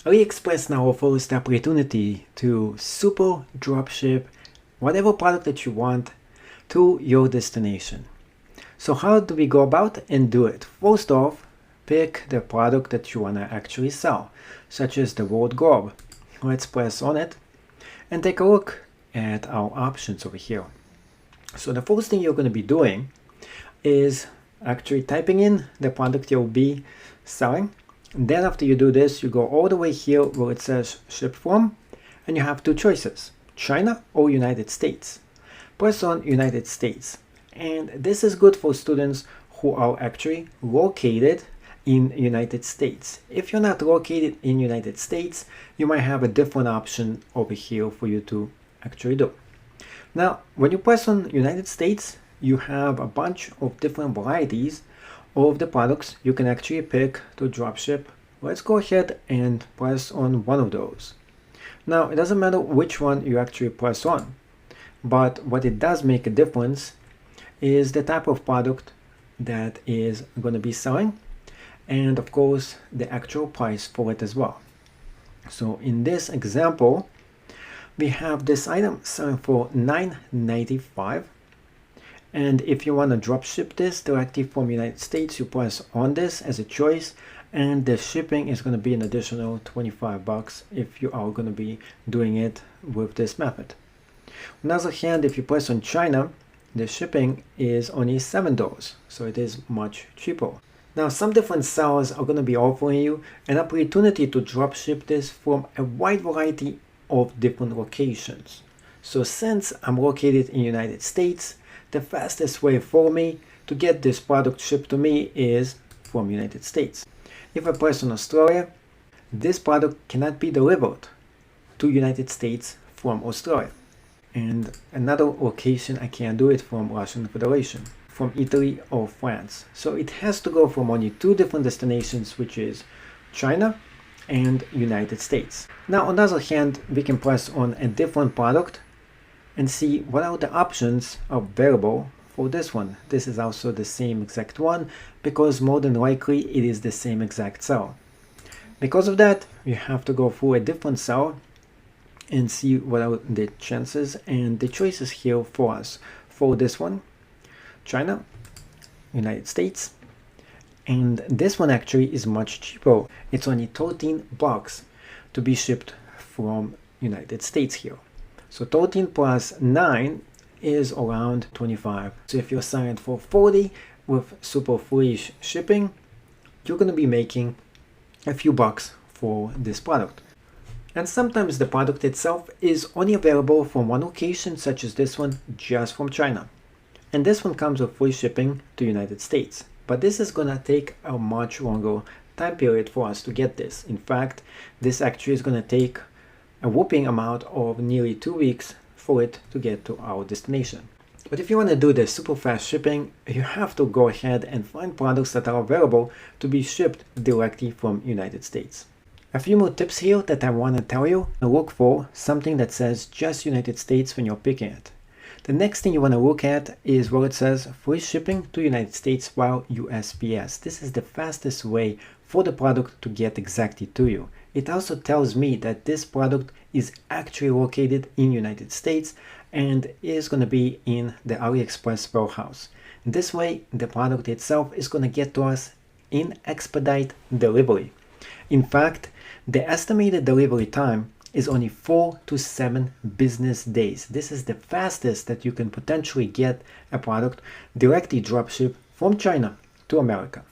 AliExpress now offers the opportunity to super dropship whatever product that you want to your destination. So how do we go about and do it? First off, pick the product that you want to actually sell, such as the world globe. Let's press on it and take a look at our options over here. So the first thing you're going to be doing is actually typing in the product you'll be selling. And then after you do this, you go all the way here where it says ship from, and you have two choices, China or United States. Press on United States. And this is good for students who are actually located in United States. If you're not located in United States, you might have a different option over here for you to actually do. Now, when you press on United States, you have a bunch of different varieties of the products you can actually pick to dropship. Let's go ahead and press on one of those. Now, it doesn't matter which one you actually press on, but what it does make a difference is the type of product that is going to be selling, and of course the actual price for it as well. So in this example, we have this item selling for $9.95. And if you want to drop ship this directly from United States, you press on this as a choice, and the shipping is going to be an additional $25 if you are going to be doing it with this method. On the other hand, if you press on China, the shipping is only $7, so it is much cheaper. Now, some different sellers are going to be offering you an opportunity to drop ship this from a wide variety of different locations. So since I'm located in the United States, the fastest way for me to get this product shipped to me is from United States. If I press on Australia, this product cannot be delivered to United States from Australia. And another location I can't do it from Russian Federation, from Italy or France. So it has to go from only two different destinations, which is China and United States. Now, on the other hand, we can press on a different product and see what are the options available for this one. This is also the same exact one, because more than likely it is the same exact cell. Because of that, you have to go through a different cell and see what are the chances and the choices here for us. For this one, China, United States, and this one actually is much cheaper. It's only $13 to be shipped from United States here. So 13 plus 9 is around 25. So if you're selling for 40 with super free shipping, you're going to be making a few bucks for this product. And sometimes the product itself is only available from one location, such as this one, just from China. And this one comes with free shipping to United States. But this is going to take a much longer time period for us to get this. In fact, this actually is going to take a whopping amount of nearly 2 weeks for it to get to our destination. But if you want to do the super fast shipping, you have to go ahead and find products that are available to be shipped directly from United States. A few more tips here that I want to tell you. Look for something that says just United States when you're picking it. The next thing you want to look at is where it says free shipping to United States while USPS. This is the fastest way for the product to get exactly to you. It also tells me that this product is actually located in United States and is going to be in the AliExpress warehouse. This way, the product itself is going to get to us in expedite delivery. In fact, the estimated delivery time is only 4 to 7 business days. This is the fastest that you can potentially get a product directly dropship from China to America.